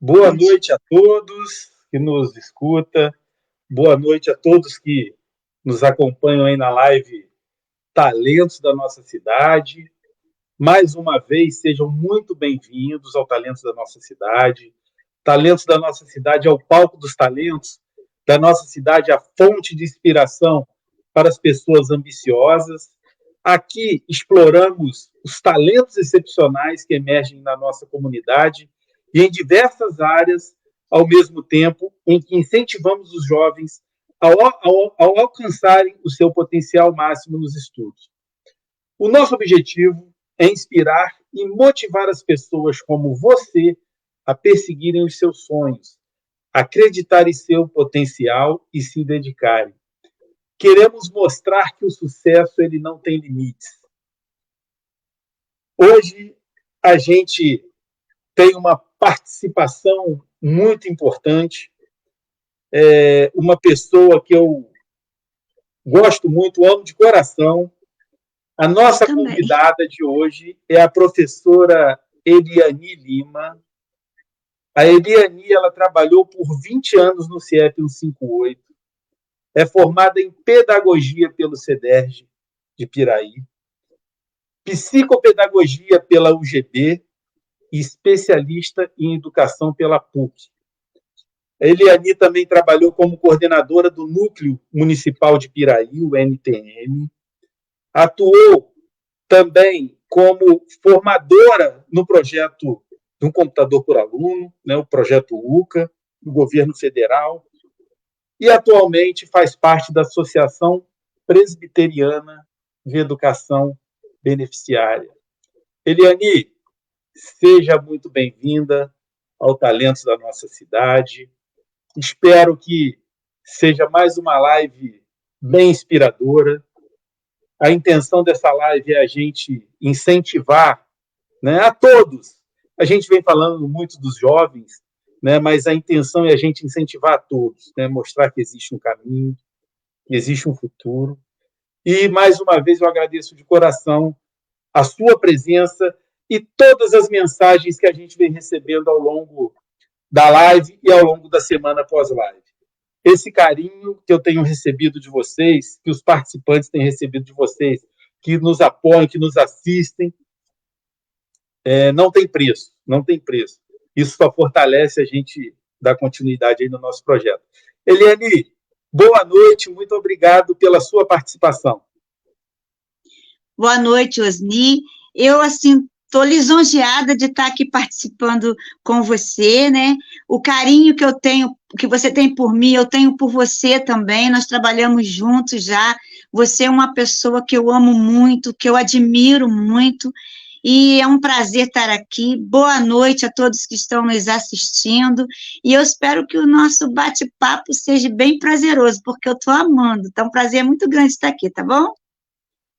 Boa noite a todos que nos escutam. Boa noite a todos que nos acompanham aí na live Talentos da Nossa Cidade. Mais uma vez, sejam muito bem-vindos ao Talentos da Nossa Cidade. Talentos da Nossa Cidade é o palco dos talentos da nossa cidade, a fonte de inspiração para as pessoas ambiciosas. Aqui exploramos os talentos excepcionais que emergem na nossa comunidade e em diversas áreas, ao mesmo tempo em que incentivamos os jovens ao alcançarem o seu potencial máximo nos estudos. O nosso objetivo é inspirar e motivar as pessoas como você a perseguirem os seus sonhos, acreditar em seu potencial e se dedicarem. Queremos mostrar que o sucesso ele não tem limites. Hoje a gente tem uma participação muito importante, uma pessoa que eu gosto muito, amo de coração. A nossa convidada de hoje é a professora Eliane Lima. A Eliane, ela trabalhou por 20 anos no CIEP 158, é formada em Pedagogia pelo CEDERJ de Piraí, Psicopedagogia pela UGB e especialista em Educação pela PUC. A Eliane também trabalhou como coordenadora do Núcleo Municipal de Piraí, o NTM, atuou também como formadora no projeto de um computador por aluno, né, o projeto UCA, do governo federal, e atualmente faz parte da Associação Presbiteriana de Educação Beneficiária. Eliane, seja muito bem-vinda ao Talentos da Nossa Cidade. Espero que seja mais uma live bem inspiradora. A intenção dessa live é a gente incentivar, né, a todos. A gente vem falando muito dos jovens, né, mas a intenção é a gente incentivar a todos, né, mostrar que existe um caminho, que existe um futuro. E, mais uma vez, eu agradeço de coração a sua presença e todas as mensagens que a gente vem recebendo ao longo da live e ao longo da semana pós-live. Esse carinho que eu tenho recebido de vocês, que os participantes têm recebido de vocês, que nos apoiam, que nos assistem, não tem preço, não tem preço. Isso só fortalece a gente dar continuidade aí no nosso projeto. Eliane, boa noite, muito obrigado pela sua participação. Boa noite, Osni. Eu, assim, estou lisonjeada de estar aqui participando com você, né? O carinho que eu tenho, que você tem por mim, eu tenho por você também. Nós trabalhamos juntos já. Você é uma pessoa que eu amo muito, que eu admiro muito, e é um prazer estar aqui. Boa noite a todos que estão nos assistindo, e eu espero que o nosso bate-papo seja bem prazeroso, porque eu estou amando. Então, é um prazer muito grande estar aqui, tá bom?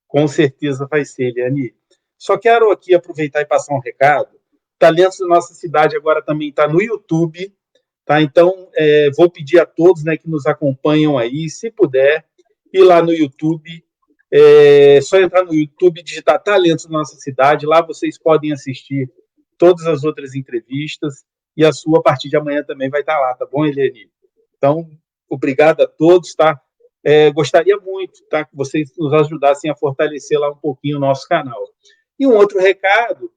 Com certeza vai ser, Eliane. Só quero aqui aproveitar e passar um recado. Talentos da Nossa Cidade agora também está no YouTube, tá? Então, vou pedir a todos, né, que nos acompanham aí, se puder, ir lá no YouTube, só entrar no YouTube e digitar Talentos da Nossa Cidade, lá vocês podem assistir todas as outras entrevistas, e a sua, a partir de amanhã, também vai estar lá, tá bom, Eliane? Então, obrigado a todos, tá? Gostaria muito, tá, que vocês nos ajudassem a fortalecer lá um pouquinho o nosso canal. E um outro recado,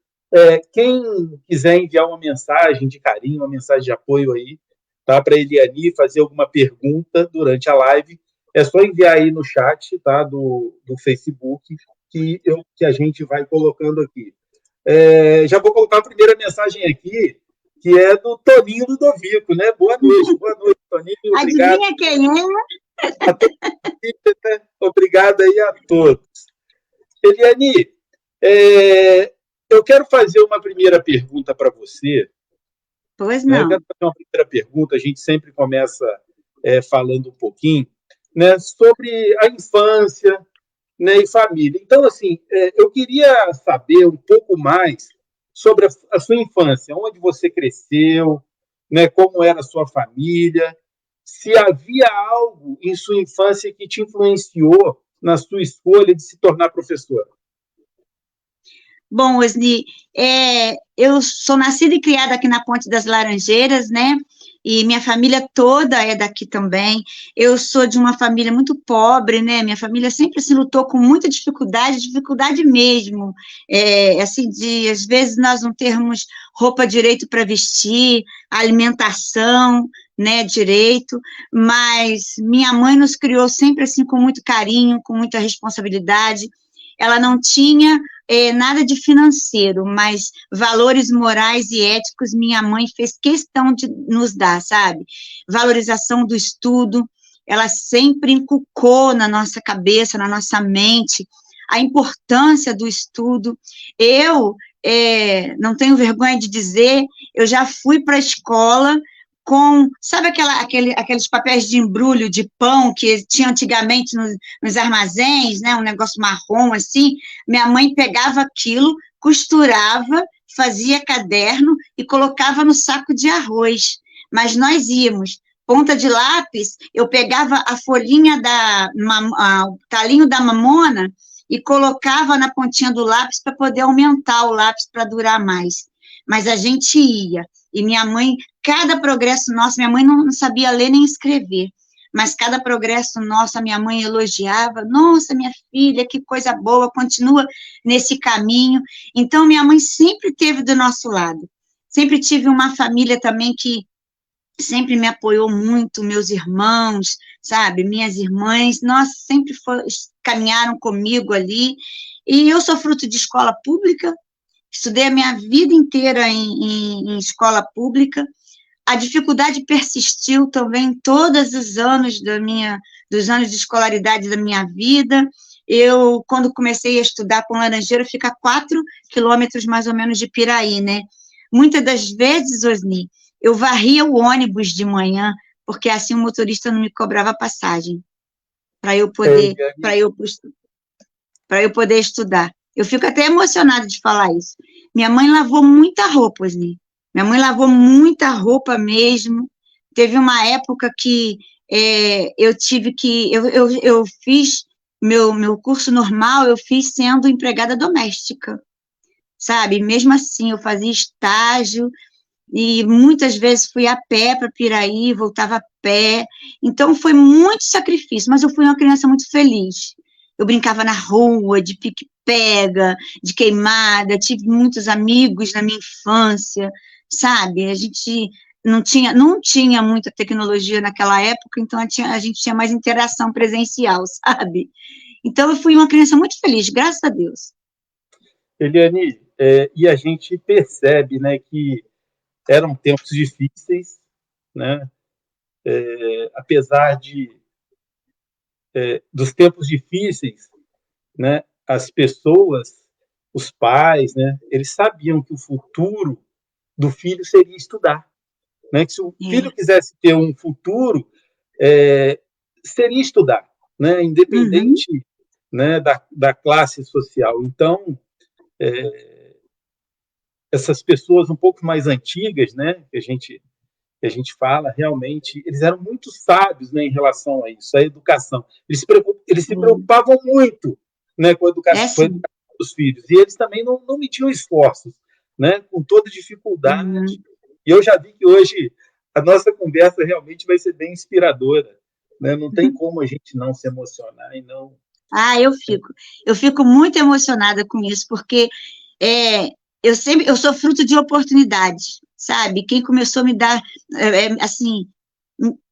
quem quiser enviar uma mensagem de carinho, uma mensagem de apoio aí, tá, para a Eliane, fazer alguma pergunta durante a live, é só enviar aí no chat, tá, do Facebook, que a gente vai colocando aqui. Já vou colocar a primeira mensagem aqui, que é do Toninho Ludovico, né? Boa noite, Toninho, obrigado. Adivinha quem é? Obrigado aí a todos. Eliane, eu quero fazer uma primeira pergunta para você. Pois não. Eu quero fazer uma primeira pergunta, a gente sempre começa falando um pouquinho, né, sobre a infância, né, e família. Então, assim, eu queria saber um pouco mais sobre a sua infância, onde você cresceu, né, como era a sua família, se havia algo em sua infância que te influenciou na sua escolha de se tornar professora. Bom, Osni, eu sou nascida e criada aqui na Ponte das Laranjeiras, né? E minha família toda é daqui também. Eu sou de uma família muito pobre, né? Minha família sempre se lutou com muita dificuldade, dificuldade mesmo. Assim, às vezes nós não termos roupa direito para vestir, alimentação, né, direito, mas minha mãe nos criou sempre assim com muito carinho, com muita responsabilidade. Ela não tinha nada de financeiro, mas valores morais e éticos minha mãe fez questão de nos dar, sabe? Valorização do estudo, ela sempre inculcou na nossa cabeça, na nossa mente, a importância do estudo. Eu não tenho vergonha de dizer, eu já fui para a escola com, sabe aqueles papéis de embrulho de pão que tinha antigamente nos armazéns, né, um negócio marrom assim, minha mãe pegava aquilo, costurava, fazia caderno e colocava no saco de arroz, mas nós íamos, ponta de lápis, eu pegava a folhinha o talinho da mamona e colocava na pontinha do lápis para poder aumentar o lápis para durar mais, mas a gente ia, e minha mãe, cada progresso nosso, minha mãe não sabia ler nem escrever, mas cada progresso nosso, a minha mãe elogiava, nossa, minha filha, que coisa boa, continua nesse caminho. Então, minha mãe sempre esteve do nosso lado. Sempre tive uma família também que sempre me apoiou muito, meus irmãos, sabe, minhas irmãs, nossa, sempre caminharam comigo ali. E eu sou fruto de escola pública, estudei a minha vida inteira em escola pública. A dificuldade persistiu também todos os anos dos anos de escolaridade da minha vida. Eu, quando comecei a estudar com Laranjeira, fica a 4 quilômetros mais ou menos de Piraí, né? Muitas das vezes, Osni, eu varria o ônibus de manhã, porque assim o motorista não me cobrava passagem, para eu poder, para eu poder estudar. Eu fico até emocionada de falar isso. Minha mãe lavou muita roupa, Osni. Minha mãe lavou muita roupa mesmo. Teve uma época que eu tive que... Eu fiz meu curso normal, eu fiz sendo empregada doméstica, sabe? Mesmo assim, eu fazia estágio e muitas vezes fui a pé para Piraí, voltava a pé. Então, foi muito sacrifício, mas eu fui uma criança muito feliz. Eu brincava na rua, de pique-pega, de queimada, tive muitos amigos na minha infância, sabe? A gente não tinha muita tecnologia naquela época, então a gente tinha mais interação presencial, sabe? Então, eu fui uma criança muito feliz, graças a Deus. Eliane, e a gente percebe, né, que eram tempos difíceis, né? Apesar dos tempos difíceis, né, as pessoas, os pais, né, eles sabiam que o futuro do filho seria estudar, né? Que se o filho quisesse ter um futuro, seria estudar, né? Independente, né, da classe social. Então, essas pessoas um pouco mais antigas, né, que a gente fala, realmente, eles eram muito sábios, né, em relação a isso, a educação. Eles se preocupavam muito, né, com a educação dos filhos. E eles também não mediam esforços, né, com toda dificuldade. E eu já vi que hoje a nossa conversa realmente vai ser bem inspiradora, né? Não tem como a gente não se emocionar e não... Eu fico muito emocionada com isso, porque eu sou fruto de oportunidades, sabe? Quem começou a me dar, assim,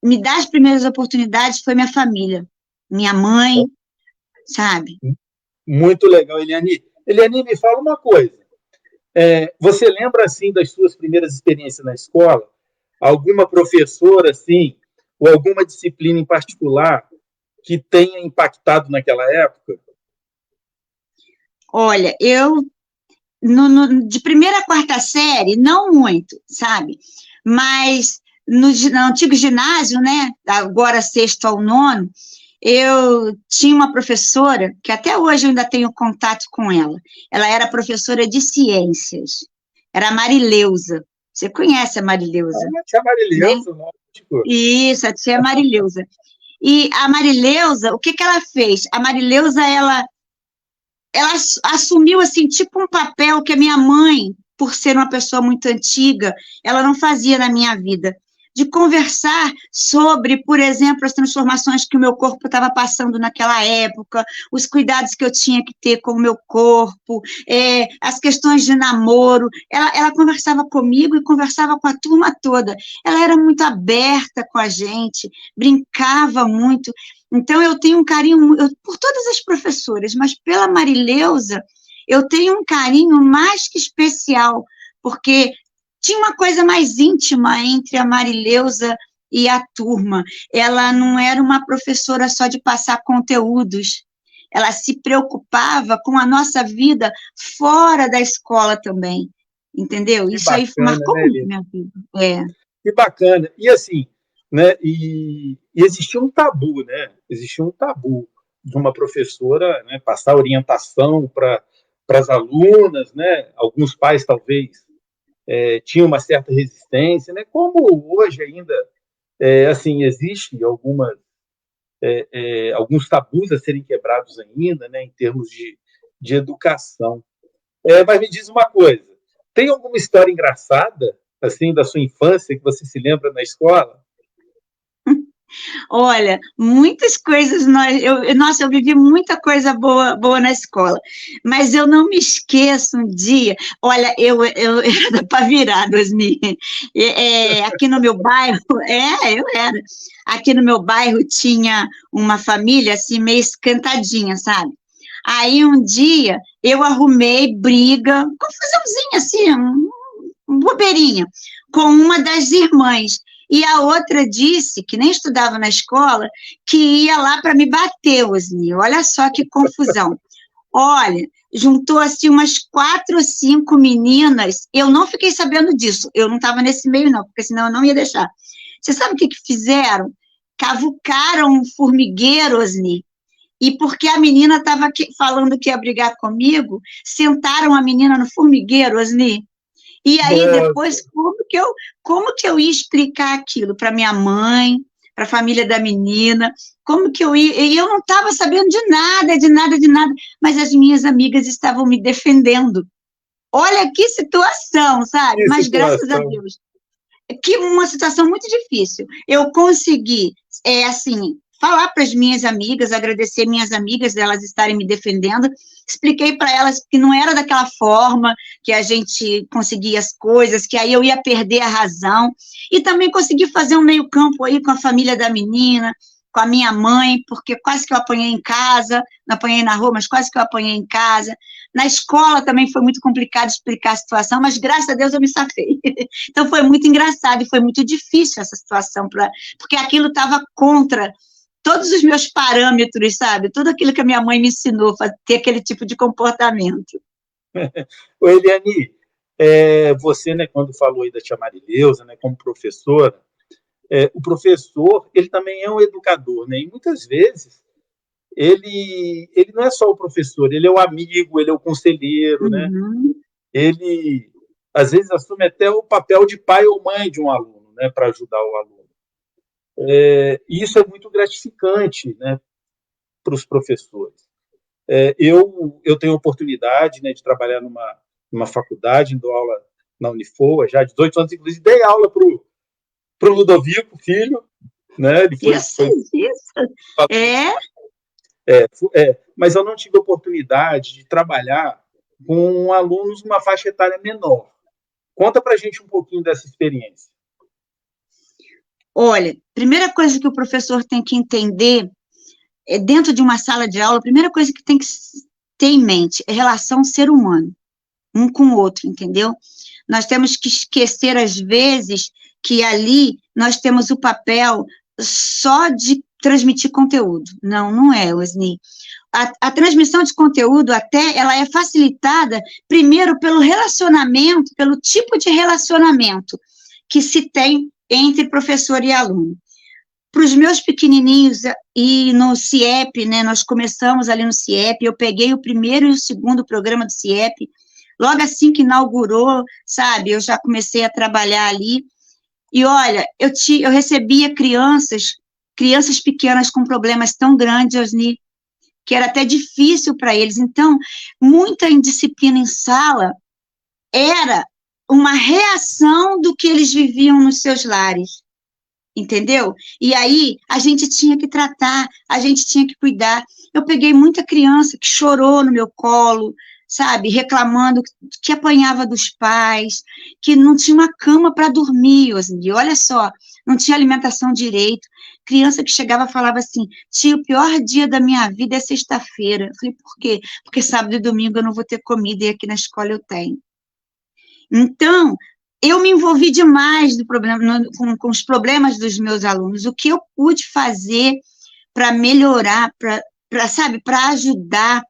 me dar as primeiras oportunidades foi minha família, minha mãe, sabe? Muito legal, Eliane. Eliane, me fala uma coisa. Você lembra, assim, das suas primeiras experiências na escola? Alguma professora, assim, ou alguma disciplina em particular que tenha impactado naquela época? Olha, de primeira a quarta série, não muito, sabe? Mas no antigo ginásio, né, agora sexto ao nono, eu tinha uma professora, que até hoje eu ainda tenho contato com ela. Ela era professora de ciências. Era a Marileusa. Você conhece a Marileusa? A tia Marileusa, né? Isso, a tia Marileusa. E a Marileusa, o que ela fez? A Marileusa, ela ela assumiu, assim, tipo um papel que a minha mãe, por ser uma pessoa muito antiga, ela não fazia na minha vida, de conversar sobre, por exemplo, as transformações que o meu corpo estava passando naquela época, os cuidados que eu tinha que ter com o meu corpo, as questões de namoro. Ela conversava comigo e conversava com a turma toda. Ela era muito aberta com a gente, brincava muito. Então, eu tenho um carinho por todas as professoras, mas pela Marileusa, eu tenho um carinho mais que especial, porque tinha uma coisa mais íntima entre a Marileusa e a turma. Ela não era uma professora só de passar conteúdos, ela se preocupava com a nossa vida fora da escola também, entendeu? Que Isso aí bacana, marcou né, muito Helena? minha vida. É. Que bacana. E assim, né? E existia um tabu, né? Existia um tabu de uma professora, né, passar orientação para as alunas, né? Alguns pais talvez tinham uma certa resistência, né? Como hoje ainda, assim, existe alguns tabus a serem quebrados ainda, né? Em termos de educação. Mas me diz uma coisa: tem alguma história engraçada assim da sua infância que você se lembra na escola? Olha, muitas coisas, nossa, eu vivi muita coisa boa na escola, mas eu não me esqueço um dia, olha, eu era para virar, 2000, aqui no meu bairro, eu era, aqui no meu bairro tinha uma família, assim, meio escantadinha, sabe? Aí, um dia, eu arrumei briga, confusãozinha, assim, bobeirinha, com uma das irmãs. E a outra disse, que nem estudava na escola, que ia lá para me bater, Osni. Olha só que confusão. Olha, juntou assim umas 4 ou 5 meninas. Eu não fiquei sabendo disso. Eu não estava nesse meio, não, porque senão eu não ia deixar. Você sabe o que fizeram? Cavucaram um formigueiro, Osni. E porque a menina estava falando que ia brigar comigo, sentaram a menina no formigueiro, Osni. E aí, Nossa, depois, como que eu ia explicar aquilo para minha mãe, para a família da menina? Como que eu ia? E eu não estava sabendo de nada, de nada, de nada, mas as minhas amigas estavam me defendendo. Olha que situação, sabe? que Mas graças a situação. Deus, que uma situação muito difícil. Eu consegui, assim, falar para as minhas amigas, agradecer minhas amigas delas estarem me defendendo, expliquei para elas que não era daquela forma que a gente conseguia as coisas, que aí eu ia perder a razão, e também consegui fazer um meio campo aí com a família da menina, com a minha mãe, porque quase que eu apanhei em casa, não apanhei na rua, mas quase que eu apanhei em casa. Na escola também foi muito complicado explicar a situação, mas graças a Deus eu me safei. Então foi muito engraçado e foi muito difícil essa situação, porque aquilo estava contra todos os meus parâmetros, sabe? Tudo aquilo que a minha mãe me ensinou a ter aquele tipo de comportamento. Ô, Eliane, você, né, quando falou aí da tia Marileusa, né, como professora, o professor, ele também é um educador, né? E muitas vezes ele não é só o professor, ele é o amigo, ele é o conselheiro, né? Uhum. Ele, às vezes, assume até o papel de pai ou mãe de um aluno, né, para ajudar o aluno. E isso é muito gratificante, né, para os professores. Eu tenho a oportunidade, né, de trabalhar numa faculdade, dou aula na Unifoa, já há 18 anos, inclusive, dei aula para o Ludovico, filho, né, ele Isso. É, mas eu não tive a oportunidade de trabalhar com alunos numa faixa etária menor. Conta para a gente um pouquinho dessa experiência. olha, primeira coisa que o professor tem que entender é dentro de uma sala de aula, a primeira coisa que tem que ter em mente é relação ser humano, um com o outro, entendeu? Nós temos que esquecer, às vezes, que ali nós temos o papel só de transmitir conteúdo. Não, não é, Osni. A transmissão de conteúdo até, ela é facilitada, primeiro, pelo relacionamento, pelo tipo de relacionamento que se tem entre professor e aluno. Para os meus pequenininhos, e no CIEP, né, nós começamos ali no CIEP, eu peguei o primeiro e o segundo programa do CIEP, logo assim que inaugurou, sabe, eu já comecei a trabalhar ali, e olha, eu recebia crianças pequenas com problemas tão grandes, Osni, que era até difícil para eles. Então, muita indisciplina em sala era uma reação do que eles viviam nos seus lares, entendeu? E aí, a gente tinha que tratar, a gente tinha que cuidar. Eu peguei muita criança que chorou no meu colo, sabe, reclamando que apanhava dos pais, que não tinha uma cama para dormir, Osni, olha só, não tinha alimentação direito. Criança que chegava e falava assim, tia, o pior dia da minha vida é sexta-feira. Eu falei, por quê? Porque sábado e domingo eu não vou ter comida e aqui na escola eu tenho. Então, eu me envolvi demais com os problemas dos meus alunos. O que eu pude fazer para melhorar, sabe, para ajudar,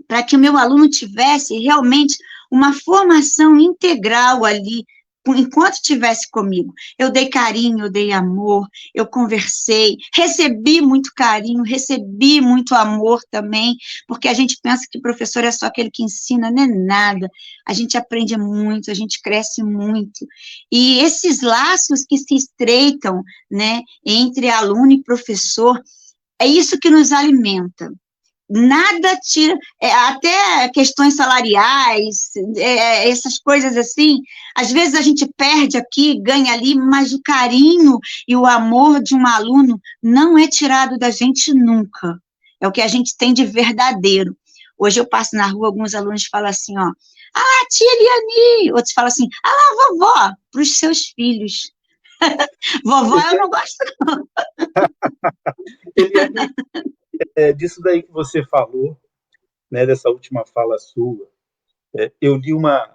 para que o meu aluno tivesse realmente uma formação integral ali, enquanto estivesse comigo. Eu dei carinho, eu dei amor, eu conversei, recebi muito carinho, recebi muito amor também, porque a gente pensa que professor é só aquele que ensina, não é nada. A gente aprende muito, a gente cresce muito. E esses laços que se estreitam, né, entre aluno e professor, é isso que nos alimenta. Nada tira, até questões salariais, essas coisas assim, às vezes a gente perde aqui, ganha ali, mas o carinho e o amor de um aluno não é tirado da gente nunca, é o que a gente tem de verdadeiro. Hoje eu passo na rua, alguns alunos falam assim, ó, ah, tia Eliane, outros falam assim, ah, vovó, para os seus filhos. Vovó eu não gosto não. Eliane, disso daí que você falou, né, dessa última fala sua, eu li uma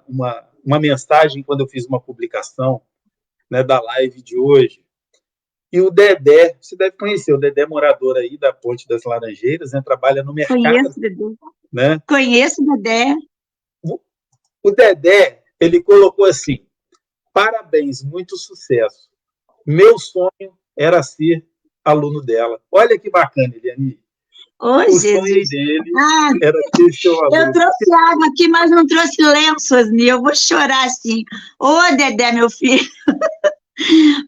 mensagem quando eu fiz uma publicação, né, da live de hoje, e o Dedé, você deve conhecer, o Dedé morador aí da Ponte das Laranjeiras, né, trabalha no mercado. Conheço, Dedé. Né? Conheço, Dedé. O Dedé, ele colocou assim, parabéns, muito sucesso. Meu sonho era ser aluno dela. Olha que bacana, Eliane. Oh, o Jesus. sonho dele era ser seu aluno. Eu trouxe água aqui, mas não trouxe lenços, Osni. Eu vou chorar assim. Ô, Dedé, meu filho.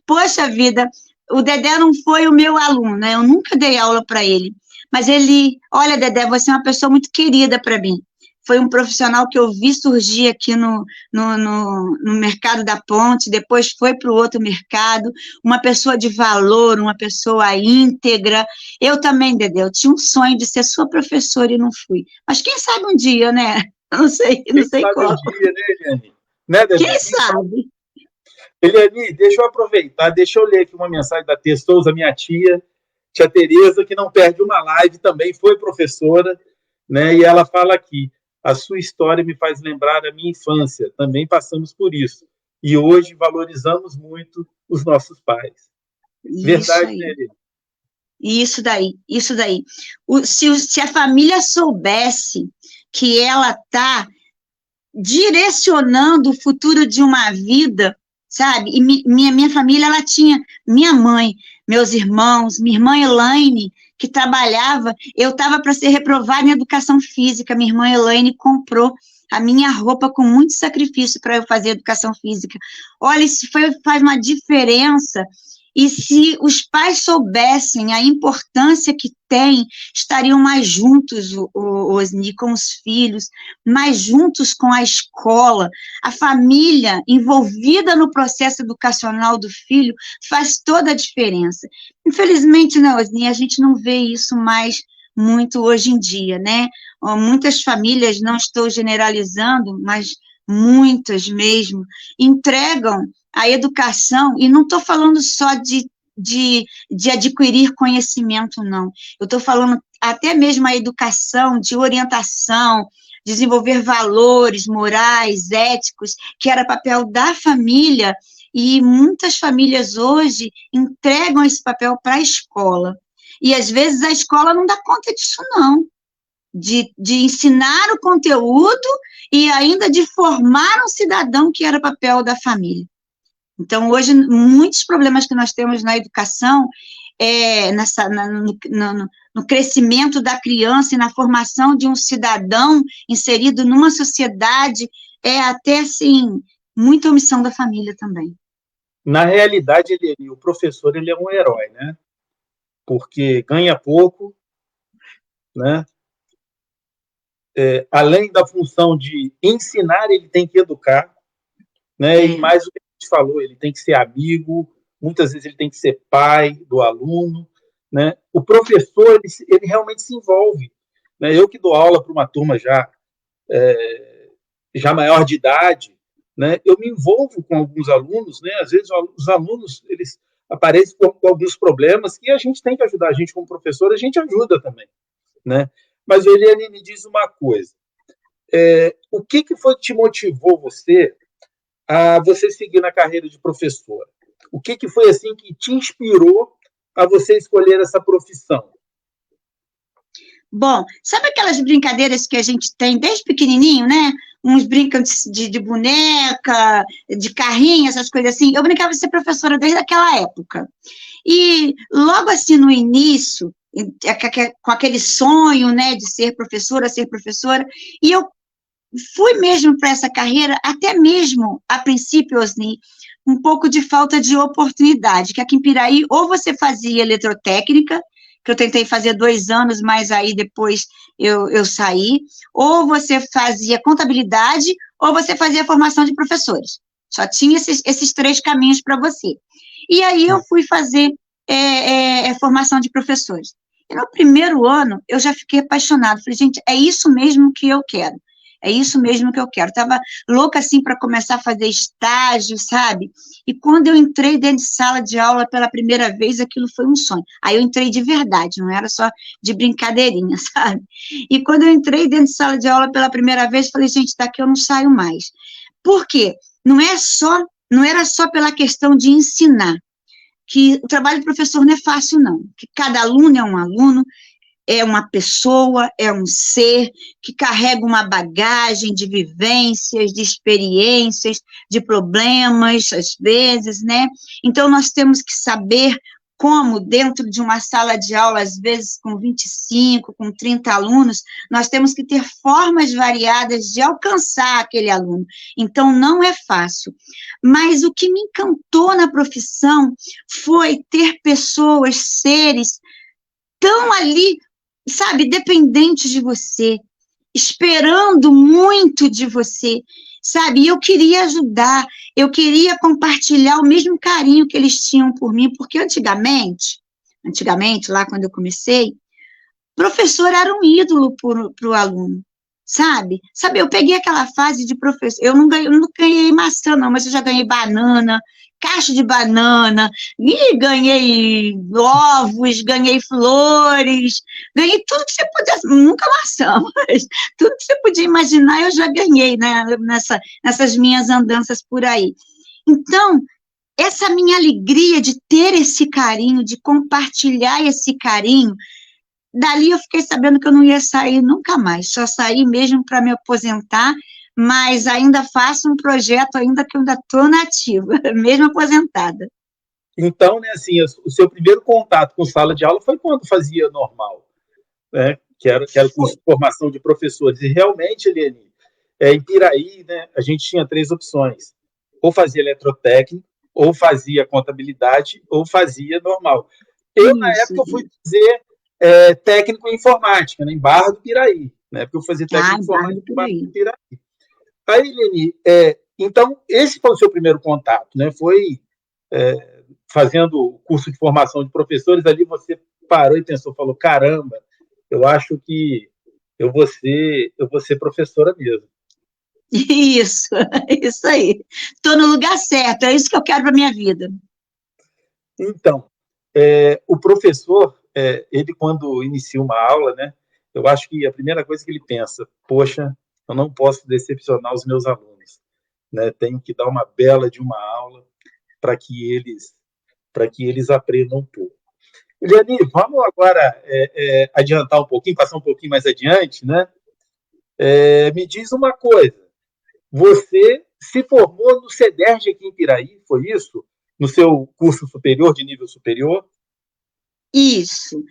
Poxa vida, o Dedé não foi o meu aluno, né? Eu nunca dei aula para ele. Mas ele, olha, Dedé, você é uma pessoa muito querida para mim. Foi um profissional que eu vi surgir aqui no mercado da Ponte, depois foi para o outro mercado, uma pessoa de valor, uma pessoa íntegra. Eu também, Dedé, eu tinha um sonho de ser sua professora e não fui. Mas quem sabe um dia, né? Não sei qual. Um dia, né, Eliane? Né, Dedé? Quem sabe? Eliane, deixa eu aproveitar, deixa eu ler aqui uma mensagem da Tia Souza, minha tia Tereza, que não perde uma live, também foi professora, né? E ela fala aqui, a sua história me faz lembrar a minha infância, também passamos por isso. E hoje valorizamos muito os nossos pais. Verdade, né, Eliane? Isso daí. Se a família soubesse que ela está direcionando o futuro de uma vida, sabe? E minha família, ela tinha minha mãe, meus irmãos, minha irmã Elaine, que trabalhava, eu estava para ser reprovada em educação física, minha irmã Elaine comprou a minha roupa com muito sacrifício para eu fazer educação física. Olha, isso faz uma diferença. E se os pais soubessem a importância que tem, estariam mais juntos, Osni, com os filhos, mais juntos com a escola. A família envolvida no processo educacional do filho faz toda a diferença. Infelizmente, né, Osni, a gente não vê isso mais muito hoje em dia, né? Muitas famílias, não estou generalizando, mas muitas mesmo, entregam a educação, e não estou falando só de adquirir conhecimento, não. Eu estou falando até mesmo a educação, de orientação, desenvolver valores morais, éticos, que era papel da família, e muitas famílias hoje entregam esse papel para a escola. E, às vezes, a escola não dá conta disso, não. De ensinar o conteúdo e ainda de formar um cidadão, que era papel da família. Então, hoje, muitos problemas que nós temos na educação, no crescimento da criança e na formação de um cidadão inserido numa sociedade, é até, assim, muita omissão da família também. Na realidade, o professor ele é um herói, né? Porque ganha pouco, né? Além da função de ensinar, ele tem que educar, né? E mais o que a gente falou, ele tem que ser amigo, muitas vezes ele tem que ser pai do aluno, né? O professor, ele realmente se envolve, né? Eu que dou aula para uma turma já maior de idade, né? Eu me envolvo com alguns alunos, né? Às vezes os alunos, eles aparecem com alguns problemas que a gente tem que ajudar. A gente, como professor, a gente ajuda também, né? Mas, Eliane, me diz uma coisa. O que foi que te motivou a você seguir na carreira de professora? O que foi assim que te inspirou a você escolher essa profissão? Bom, sabe aquelas brincadeiras que a gente tem desde pequenininho, né? Uns brincam de boneca, de carrinho, essas coisas assim. Eu brincava de ser professora desde aquela época. E logo assim, no início, com aquele sonho, né, de ser professora, e eu fui mesmo para essa carreira, até mesmo, a princípio, Osni, um pouco de falta de oportunidade, que aqui em Piraí, ou você fazia eletrotécnica, que eu tentei fazer 2 anos, mas aí depois eu saí, ou você fazia contabilidade, ou você fazia formação de professores. Só tinha esses 3 caminhos para você. E aí eu fui fazer formação de professores. E no primeiro ano, eu já fiquei apaixonada. Falei, gente, é isso mesmo que eu quero. É isso mesmo que eu quero. Estava louca, assim, para começar a fazer estágio, sabe? E quando eu entrei dentro de sala de aula pela primeira vez, aquilo foi um sonho. Aí eu entrei de verdade, não era só de brincadeirinha, sabe? E quando eu entrei dentro de sala de aula pela primeira vez, falei, gente, daqui eu não saio mais. Por quê? Não era só pela questão de ensinar, que o trabalho de professor não é fácil, não. Que cada aluno é um aluno, é uma pessoa, é um ser que carrega uma bagagem de vivências, de experiências, de problemas, às vezes, né? Então, nós temos que saber como, dentro de uma sala de aula, às vezes com 25, com 30 alunos, nós temos que ter formas variadas de alcançar aquele aluno. Então, não é fácil. Mas o que me encantou na profissão foi ter pessoas, seres, tão ali, sabe, dependentes de você, esperando muito de você, sabe? E eu queria ajudar, eu queria compartilhar o mesmo carinho que eles tinham por mim, porque antigamente, lá quando eu comecei, professor era um ídolo para o aluno, sabe? Eu peguei aquela fase de professor, eu não ganhei maçã, não, mas eu já ganhei banana, caixa de banana, e ganhei ovos, ganhei flores, ganhei tudo que você pudesse, nunca maçã, mas tudo que você podia imaginar eu já ganhei, né, nessas minhas andanças por aí. Então, essa minha alegria de ter esse carinho, de compartilhar esse carinho, dali eu fiquei sabendo que eu não ia sair nunca mais, só saí mesmo para me aposentar, mas ainda faço um projeto ainda que eu ainda estou na ativa, mesmo aposentada. Então, né, assim, o seu primeiro contato com sala de aula foi quando fazia normal, né, que era o curso de formação de professores. E realmente, Eliane, em Piraí, né, a gente tinha 3 opções. Ou fazia eletrotécnico, ou fazia contabilidade, ou fazia normal. Na época, eu fui fazer técnico em informática, né, em Barra do Piraí. Na época, eu fazia técnico em informática em Barra do Piraí. Aí, Eliane, então, esse foi o seu primeiro contato, né? Foi fazendo o curso de formação de professores, ali você parou e pensou, falou, caramba, eu acho que eu vou ser professora mesmo. Isso aí. Estou no lugar certo, é isso que eu quero para a minha vida. Então, o professor, ele quando inicia uma aula, né, eu acho que a primeira coisa que ele pensa, poxa, eu não posso decepcionar os meus alunos, né, tenho que dar uma bela de uma aula para que eles aprendam um pouco. Eliane, vamos agora adiantar um pouquinho, passar um pouquinho mais adiante, né? Me diz uma coisa, você se formou no CEDERJ aqui em Piraí, foi isso? No seu curso superior, de nível superior? Isso.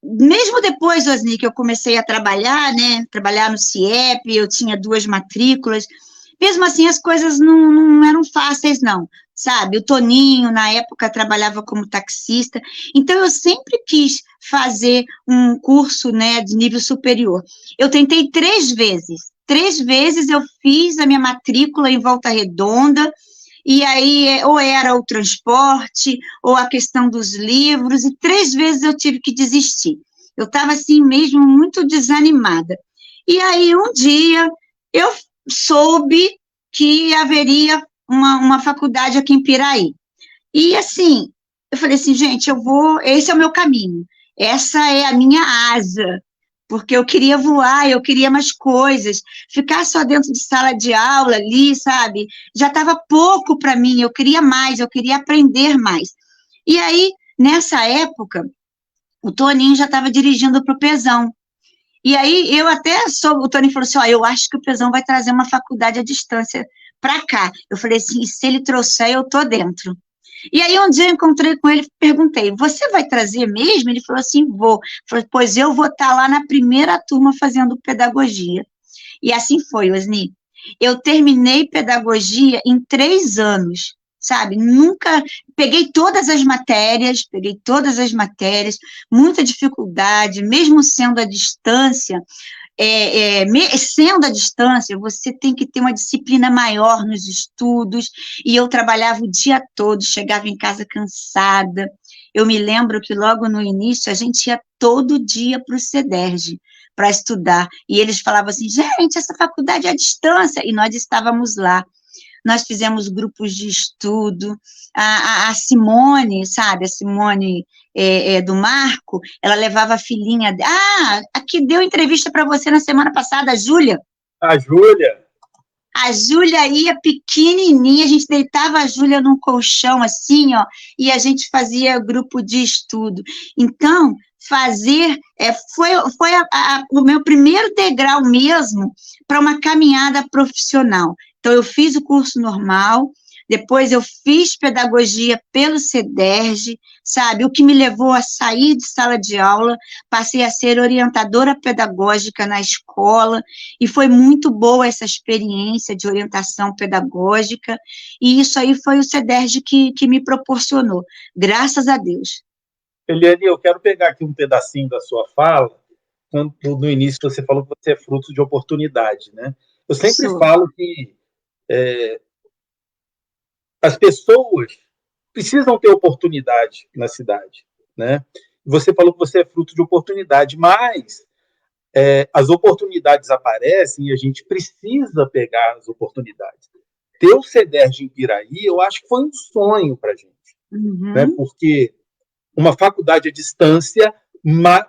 Mesmo depois, Osni, que eu comecei a trabalhar, né? Trabalhar no CIEP, eu tinha 2 matrículas. Mesmo assim, as coisas não eram fáceis, não. sabe? O Toninho, na época, trabalhava como taxista. Então, eu sempre quis fazer um curso, né, de nível superior. Eu tentei 3 vezes. 3 vezes eu fiz a minha matrícula em Volta Redonda, e aí ou era o transporte, ou a questão dos livros, e 3 vezes eu tive que desistir. Eu estava, assim, mesmo muito desanimada. E aí, um dia, eu soube que haveria uma faculdade aqui em Piraí. E, assim, eu falei assim, gente, esse é o meu caminho, essa é a minha asa, porque eu queria voar, eu queria mais coisas, ficar só dentro de sala de aula ali, sabe? Já estava pouco para mim, eu queria mais, eu queria aprender mais. E aí, nessa época, o Toninho já estava dirigindo para o Pezão. E aí, eu até soube, o Toninho falou assim, eu acho que o Pezão vai trazer uma faculdade à distância para cá. Eu falei assim, se ele trouxer, eu tô dentro. E aí, um dia eu encontrei com ele e perguntei, você vai trazer mesmo? Ele falou assim, vou. Falei, pois eu vou estar lá na primeira turma fazendo pedagogia. E assim foi, Osni. Eu terminei pedagogia em 3 anos, sabe? Nunca peguei todas as matérias, muita dificuldade, mesmo sendo à distância. Sendo à distância, você tem que ter uma disciplina maior nos estudos, e eu trabalhava o dia todo, chegava em casa cansada. Eu me lembro que logo no início a gente ia todo dia para o CEDERJ para estudar, e eles falavam assim, gente, essa faculdade é à distância, e nós estávamos lá. Nós fizemos grupos de estudo, a Simone, sabe, a Simone do Marco, ela levava a filhinha, aqui deu entrevista para você na semana passada, a Júlia. A Júlia. A Júlia ia pequenininha, a gente deitava a Júlia num colchão assim, ó, e a gente fazia grupo de estudo. Então, foi o meu primeiro degrau mesmo para uma caminhada profissional. Então, eu fiz o curso normal, depois eu fiz pedagogia pelo CEDERJ, sabe? O que me levou a sair de sala de aula, passei a ser orientadora pedagógica na escola, e foi muito boa essa experiência de orientação pedagógica, e isso aí foi o CEDERJ que me proporcionou, graças a Deus. Eliane, eu quero pegar aqui um pedacinho da sua fala, quando no início você falou que você é fruto de oportunidade, né? Eu sempre falo que as pessoas precisam ter oportunidade na cidade, né? Você falou que você é fruto de oportunidade, mas as oportunidades aparecem e a gente precisa pegar as oportunidades. Ter o CEDERJ em Piraí, eu acho que foi um sonho para a gente, né? Porque uma faculdade à distância,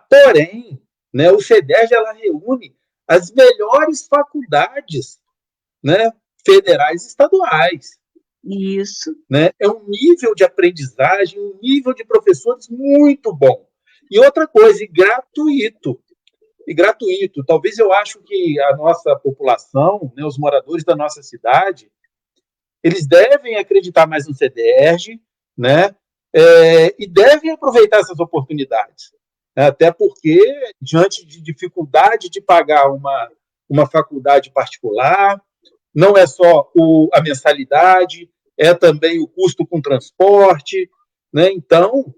porém, né, o CEDERJ ela reúne as melhores faculdades, né, federais e estaduais. Isso. Né? É um nível de aprendizagem, um nível de professores muito bom. E outra coisa, e gratuito. E gratuito. Talvez eu acho que a nossa população, né, os moradores da nossa cidade, eles devem acreditar mais no CEDERJ, né? E devem aproveitar essas oportunidades. Até porque, diante de dificuldade de pagar uma faculdade particular, não é só a mensalidade, é também o custo com transporte, né? Então,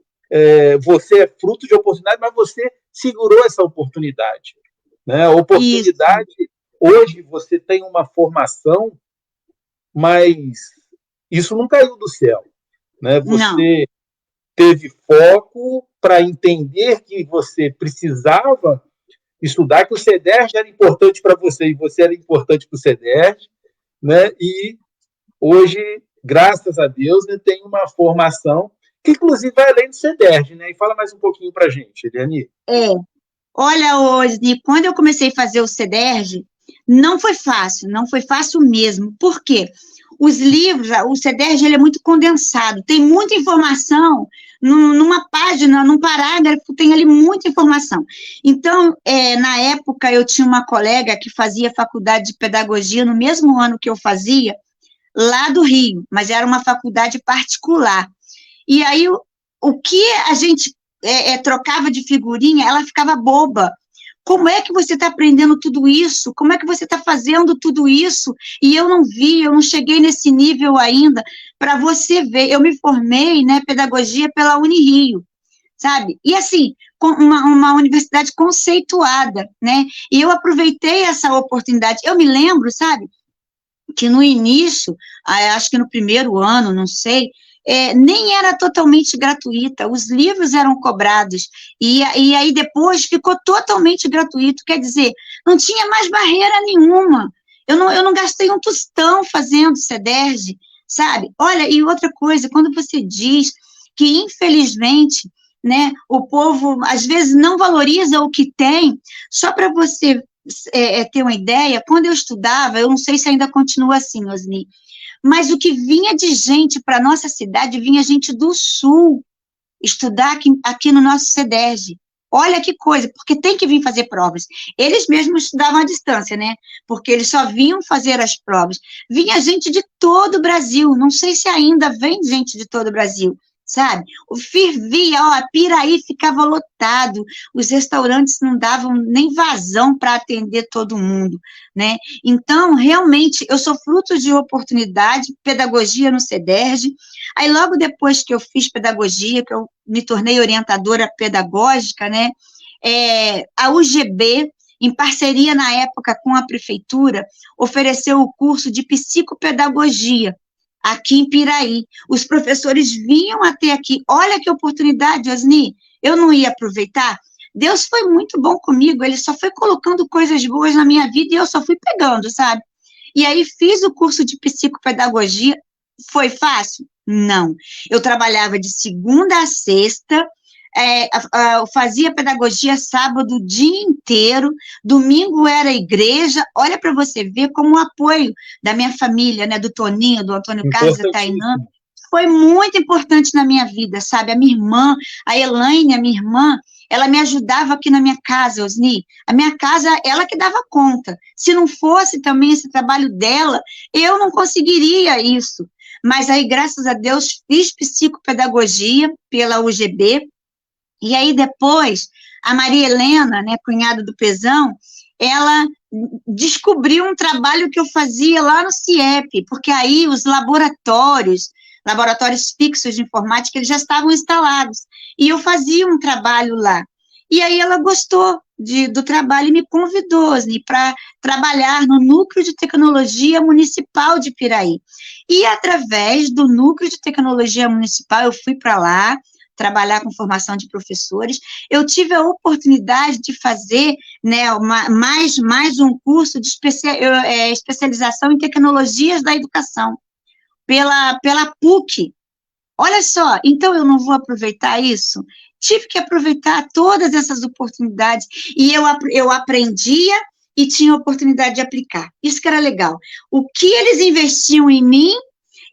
você é fruto de oportunidade, mas você segurou essa oportunidade, né? A oportunidade, hoje você tem uma formação, mas isso não caiu do céu, né? Você teve foco para entender que você precisava estudar, que o CEDERJ era importante para você e você era importante para o CEDERJ, né? E hoje, graças a Deus, né, tem uma formação que, inclusive, vai além do CEDERJ, né? E fala mais um pouquinho para a gente, Eliane. Olha, Osni, quando eu comecei a fazer o CEDERJ, não foi fácil mesmo. Por quê? Os livros, o CEDERJ ele é muito condensado, tem muita informação numa página, num parágrafo, tem ali muita informação. Então, na época, eu tinha uma colega que fazia faculdade de pedagogia no mesmo ano que eu fazia, lá do Rio, mas era uma faculdade particular. E aí, o que a gente trocava de figurinha, ela ficava boba, como é que você está aprendendo tudo isso? Como é que você está fazendo tudo isso? E eu não vi, eu não cheguei nesse nível ainda. Para você ver, eu me formei, né, pedagogia pela Unirio, sabe? E assim, com uma universidade conceituada, né? E eu aproveitei essa oportunidade. Eu me lembro, sabe, que no início, acho que no primeiro ano, não sei, nem era totalmente gratuita, os livros eram cobrados, e aí depois ficou totalmente gratuito, quer dizer, não tinha mais barreira nenhuma, eu não gastei um tostão fazendo CEDERJ, sabe? Olha, e outra coisa, quando você diz que, infelizmente, né, o povo, às vezes, não valoriza o que tem, só para você ter uma ideia, quando eu estudava, eu não sei se ainda continua assim, Osni, mas o que vinha de gente para a nossa cidade, vinha gente do Sul estudar aqui no nosso CEDERJ. Olha que coisa, porque tem que vir fazer provas. Eles mesmos estudavam à distância, né? Porque eles só vinham fazer as provas. Vinha gente de todo o Brasil, não sei se ainda vem gente de todo o Brasil, sabe? O fervia, ó, a Piraí ficava lotado, os restaurantes não davam nem vazão para atender todo mundo, né? Então, realmente, eu sou fruto de oportunidade, pedagogia no CEDERJ. Aí, logo depois que eu fiz pedagogia, que eu me tornei orientadora pedagógica, né? A UGB, em parceria na época com a prefeitura, ofereceu o curso de psicopedagogia aqui em Piraí. Os professores vinham até aqui. Olha que oportunidade, Osni. Eu não ia aproveitar? Deus foi muito bom comigo, ele só foi colocando coisas boas na minha vida e eu só fui pegando, sabe? E aí fiz o curso de psicopedagogia. Foi fácil? Não. Eu trabalhava de segunda a sexta, eu fazia pedagogia sábado o dia inteiro, domingo era igreja. Olha para você ver como o apoio da minha família, né, do Toninho, do Antônio Carlos, da Tainã, foi muito importante na minha vida, sabe? A minha irmã, a Elaine, a minha irmã, ela me ajudava aqui na minha casa, Osni. A minha casa, ela que dava conta. Se não fosse também esse trabalho dela, eu não conseguiria isso. Mas aí, graças a Deus, fiz psicopedagogia pela UGB, e aí depois, a Maria Helena, né, cunhada do Pezão, ela descobriu um trabalho que eu fazia lá no CIEP, porque aí os laboratórios fixos de informática, eles já estavam instalados, e eu fazia um trabalho lá. E aí ela gostou do trabalho e me convidou para trabalhar no Núcleo de Tecnologia Municipal de Piraí. E através do Núcleo de Tecnologia Municipal, eu fui para lá, trabalhar com formação de professores, eu tive a oportunidade de fazer, né, mais um curso de especialização em tecnologias da educação, pela PUC. Olha só, então eu não vou aproveitar isso? Tive que aproveitar todas essas oportunidades, e eu aprendia e tinha oportunidade de aplicar. Isso que era legal. O que eles investiam em mim,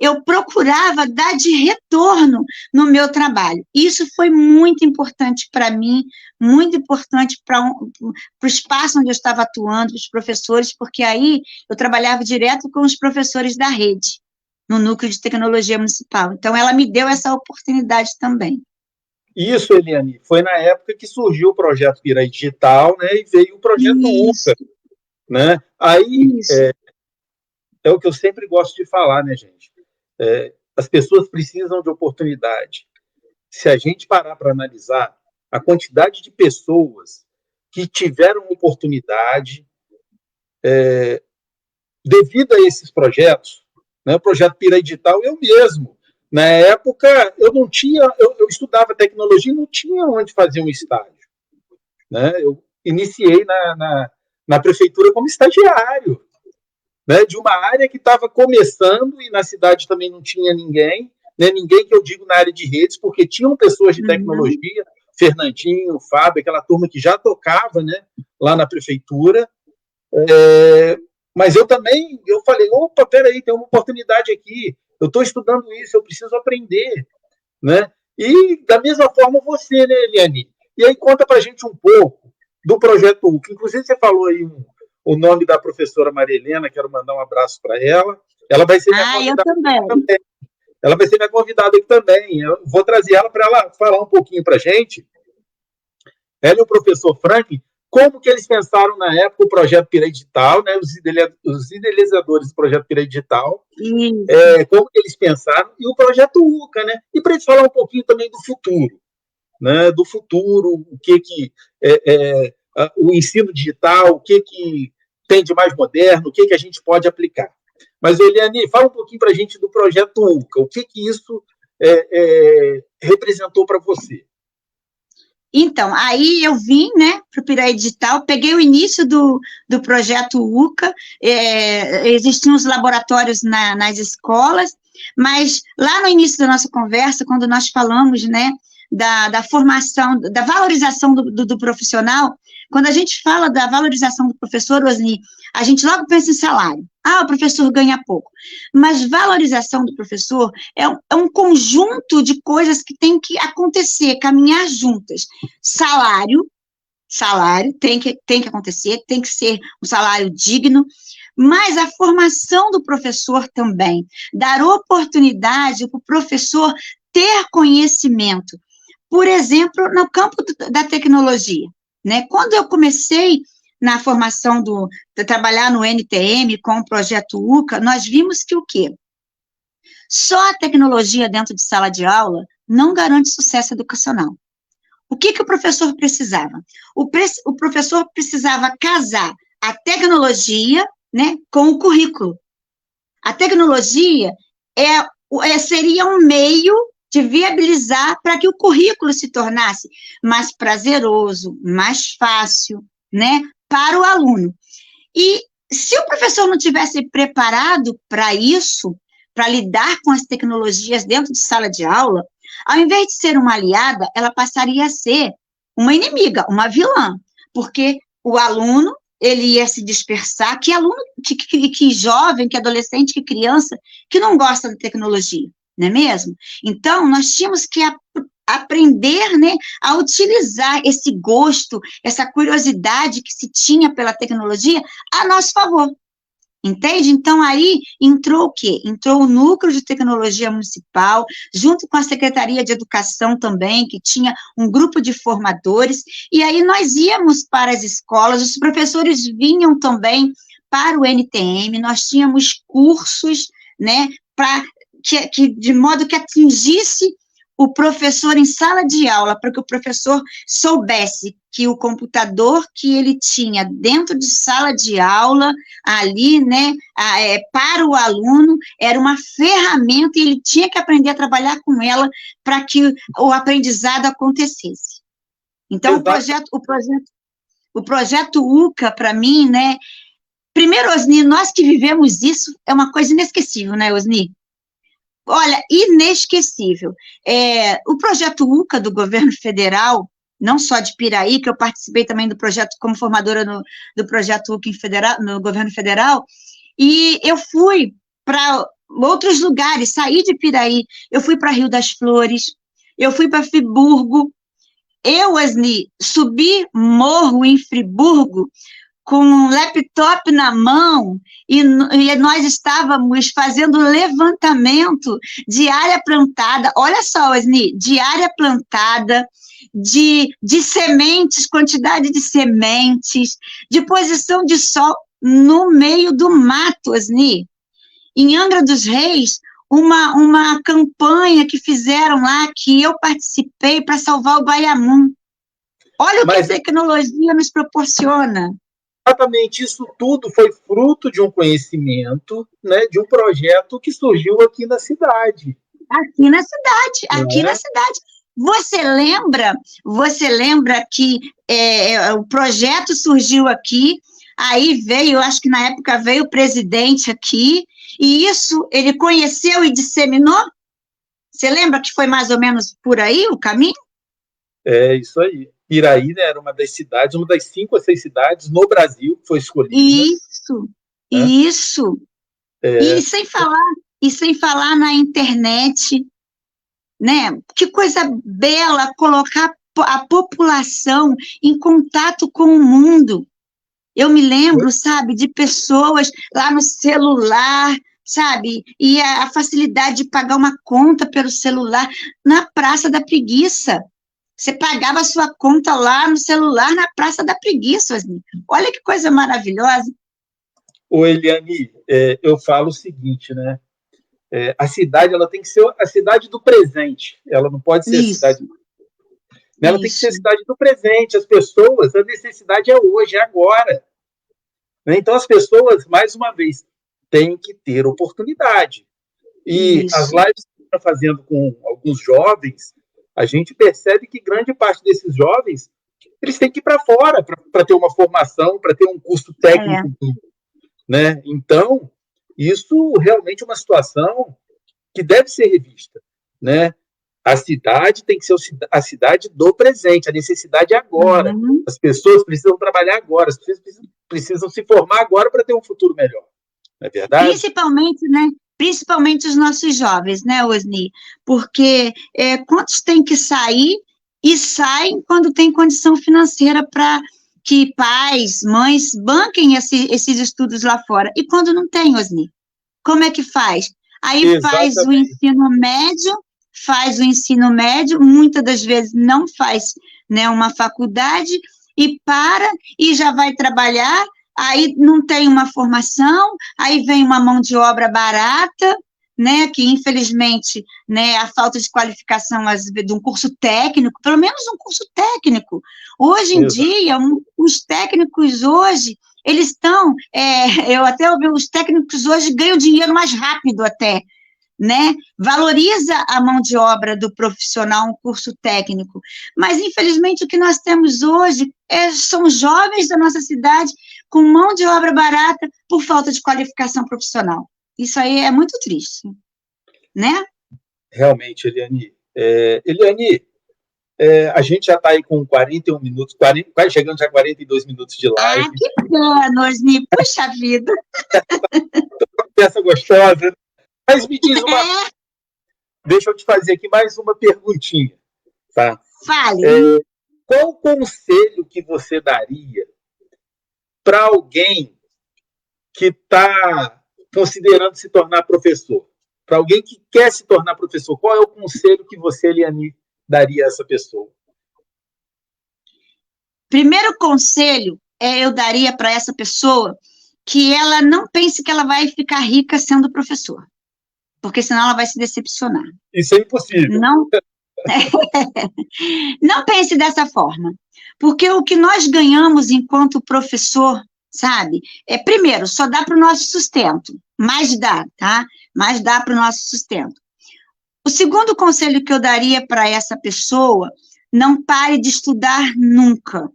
eu procurava dar de retorno no meu trabalho. Isso foi muito importante para mim, muito importante para o espaço onde eu estava atuando, os professores, porque aí eu trabalhava direto com os professores da rede, no Núcleo de Tecnologia Municipal. Então, ela me deu essa oportunidade também. Isso, Eliane, foi na época que surgiu o projeto Piraí Digital, né, e veio o projeto UCA, né? Aí, é o que eu sempre gosto de falar, né, gente? As pessoas precisam de oportunidade. Se a gente parar para analisar a quantidade de pessoas que tiveram oportunidade devido a esses projetos, né, o projeto Piraí Digital, eu mesmo, na época, eu não tinha, eu estudava tecnologia e não tinha onde fazer um estágio, né? Eu iniciei na prefeitura como estagiário, né, de uma área que estava começando e na cidade também não tinha ninguém, né, ninguém que eu digo na área de redes, porque tinham pessoas de tecnologia, Fernandinho, Fábio, aquela turma que já tocava, né, lá na prefeitura, mas eu falei, opa, peraí, tem uma oportunidade aqui, eu estou estudando isso, eu preciso aprender, né? E da mesma forma você, né, Eliane? E aí conta para a gente um pouco do projeto UCA. Inclusive você falou aí o nome da professora Maria Helena, quero mandar um abraço para ela. Ela vai ser minha convidada também. Ela vai ser minha convidada aqui também. Eu vou trazer ela para ela falar um pouquinho para a gente. Ela e o professor Franklin como que eles pensaram na época o projeto Piraí Digital, né, os idealizadores do projeto Piraí Digital, como que eles pensaram, e o projeto UCA, né, e para a gente falar um pouquinho também do futuro, né, o que o ensino digital, o que tem de mais moderno, o que a gente pode aplicar. Mas, Eliane, fala um pouquinho para a gente do projeto UCA, o que isso representou para você? Então, aí eu vim, né, para o Piraí Digital, peguei o início do projeto UCA, existiam os laboratórios nas escolas, mas lá no início da nossa conversa, quando nós falamos, né, da formação, da valorização do profissional, quando a gente fala da valorização do professor, Osni, a gente logo pensa em salário. O professor ganha pouco. Mas valorização do professor é um conjunto de coisas que tem que acontecer, caminhar juntas. Salário tem que acontecer, tem que ser um salário digno, mas a formação do professor também, dar oportunidade para o professor ter conhecimento. Por exemplo, no campo da tecnologia, né? Quando eu comecei na formação de trabalhar no NTM com o projeto UCA, nós vimos que o quê? Só a tecnologia dentro de sala de aula não garante sucesso educacional. O que o professor precisava? O professor precisava casar a tecnologia, né, com o currículo. A tecnologia seria um meio de viabilizar para que o currículo se tornasse mais prazeroso, mais fácil, né, para o aluno. E se o professor não tivesse preparado para isso, para lidar com as tecnologias dentro de sala de aula, ao invés de ser uma aliada, ela passaria a ser uma inimiga, uma vilã, porque o aluno, ele ia se dispersar, que aluno, que jovem, que adolescente, que criança, que não gosta da tecnologia, não é mesmo? Então, nós tínhamos que aprender, né, a utilizar esse gosto, essa curiosidade que se tinha pela tecnologia a nosso favor, entende? Então, aí entrou o quê? Entrou o Núcleo de Tecnologia Municipal, junto com a Secretaria de Educação também, que tinha um grupo de formadores, e aí nós íamos para as escolas, os professores vinham também para o NTM, nós tínhamos cursos, né, de modo que atingisse o professor em sala de aula, para que o professor soubesse que o computador que ele tinha dentro de sala de aula, ali, né, para o aluno, era uma ferramenta e ele tinha que aprender a trabalhar com ela para que o aprendizado acontecesse. Então, o projeto UCA, para mim, né, primeiro, Osni, nós que vivemos isso, é uma coisa inesquecível, né, Osni? Olha, inesquecível. O projeto UCA do governo federal, não só de Piraí, que eu participei também do projeto, como formadora do projeto UCA no governo federal, e eu fui para outros lugares, saí de Piraí, eu fui para Rio das Flores, eu fui para Friburgo, Osni, subi morro em Friburgo, com um laptop na mão, e nós estávamos fazendo levantamento de área plantada, olha só, Osni, de área plantada, de sementes, quantidade de sementes, de posição de sol no meio do mato, Osni. Em Angra dos Reis, uma campanha que fizeram lá, que eu participei para salvar o Baiamum. Olha o que a tecnologia nos proporciona. Exatamente, isso tudo foi fruto de um conhecimento, né, de um projeto que surgiu aqui na cidade. Aqui na cidade. Você lembra que o projeto surgiu aqui, aí veio, acho que na época veio o presidente aqui, e isso ele conheceu e disseminou? Você lembra que foi mais ou menos por aí o caminho? É isso aí. Piraí, né, era uma das 5 ou 6 cidades no Brasil que foi escolhida. Isso. E sem falar na internet, né? Que coisa bela colocar a população em contato com o mundo. Eu me lembro, sabe, de pessoas lá no celular, sabe, e a facilidade de pagar uma conta pelo celular na Praça da Preguiça. Você pagava a sua conta lá no celular, na Praça da Preguiça, Osni. Olha que coisa maravilhosa. Ô, Eliane, eu falo o seguinte, né? A cidade ela tem que ser a cidade do presente, ela não pode ser a cidade. Isso, Ela tem que ser a isso. cidade do presente. As pessoas, a necessidade é hoje, é agora. Né? Então, as pessoas, mais uma vez, têm que ter oportunidade. E as Isso. lives que está fazendo com alguns jovens, a gente percebe que grande parte desses jovens eles têm que ir para fora para ter uma formação, para ter um curso técnico. Né? Então, isso realmente é uma situação que deve ser revista. Né? A cidade tem que ser a cidade do presente, a necessidade é agora. Uhum. As pessoas precisam trabalhar agora, as pessoas precisam se formar agora para ter um futuro melhor. Não é verdade? Principalmente, né? Principalmente os nossos jovens, né, Osni? Porque quantos têm que sair e saem quando tem condição financeira para que pais, mães banquem esses estudos lá fora. E quando não tem, Osni? Como é que faz? Aí Exatamente. faz o ensino médio, muitas das vezes não faz, né, uma faculdade e para e já vai trabalhar, aí não tem uma formação, aí vem uma mão de obra barata, né, que infelizmente, né, a falta de qualificação de um curso técnico, pelo menos um curso técnico. Hoje em dia, os técnicos hoje, eles estão, eu até ouvi, os técnicos hoje ganham dinheiro mais rápido até, né? Valoriza a mão de obra do profissional, um curso técnico. Mas, infelizmente, o que nós temos hoje são jovens da nossa cidade com mão de obra barata por falta de qualificação profissional. Isso aí é muito triste, né? Realmente, Eliane. Eliane, a gente já está aí com 41 minutos, quase chegando já a 42 minutos de live. Ah, que pena, Osni, puxa vida. Conversa gostosa. Mas me diz uma... Deixa eu te fazer aqui mais uma perguntinha. Tá? Fale. Qual o conselho que você daria para alguém que está considerando se tornar professor? Para alguém que quer se tornar professor, qual é o conselho que você, Eliane, daria a essa pessoa? Primeiro conselho eu daria para essa pessoa que ela não pense que ela vai ficar rica sendo professor, porque senão ela vai se decepcionar. Isso é impossível. Não pense dessa forma, porque o que nós ganhamos enquanto professor, sabe, primeiro, só dá para o nosso sustento, mais dá, tá? Mais dá para o nosso sustento. O segundo conselho que eu daria para essa pessoa, não pare de estudar nunca.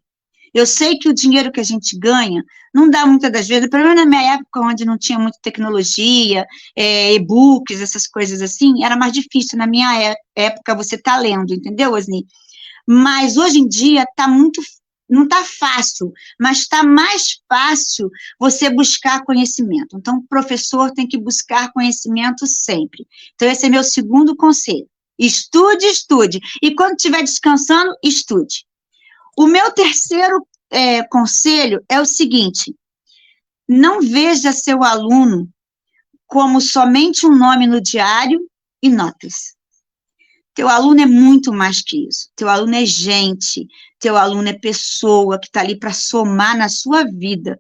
Eu sei que o dinheiro que a gente ganha não dá muitas das vezes, pelo menos na minha época, onde não tinha muita tecnologia, e-books, essas coisas assim, era mais difícil. Na minha época, você tá lendo, entendeu, Osni? Mas hoje em dia não está fácil, mas está mais fácil você buscar conhecimento. Então, o professor tem que buscar conhecimento sempre. Então, esse é meu segundo conselho. Estude, estude. E quando estiver descansando, estude. O meu terceiro conselho é o seguinte: não veja seu aluno como somente um nome no diário e notas. Teu aluno é muito mais que isso. Teu aluno é gente, teu aluno é pessoa que está ali para somar na sua vida.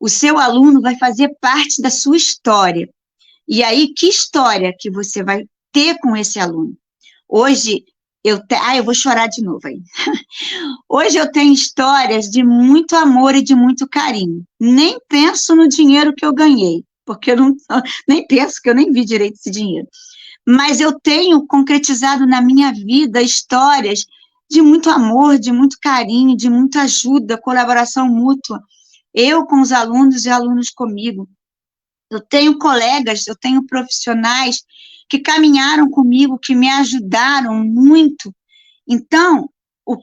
O seu aluno vai fazer parte da sua história. E aí, que história que você vai ter com esse aluno? Hoje, eu vou chorar de novo aí. Hoje eu tenho histórias de muito amor e de muito carinho. Nem penso no dinheiro que eu ganhei, porque eu nem penso que eu nem vi direito esse dinheiro. Mas eu tenho concretizado na minha vida histórias de muito amor, de muito carinho, de muita ajuda, colaboração mútua. Eu com os alunos e alunos comigo. Eu tenho colegas, eu tenho profissionais que caminharam comigo, que me ajudaram muito. Então, o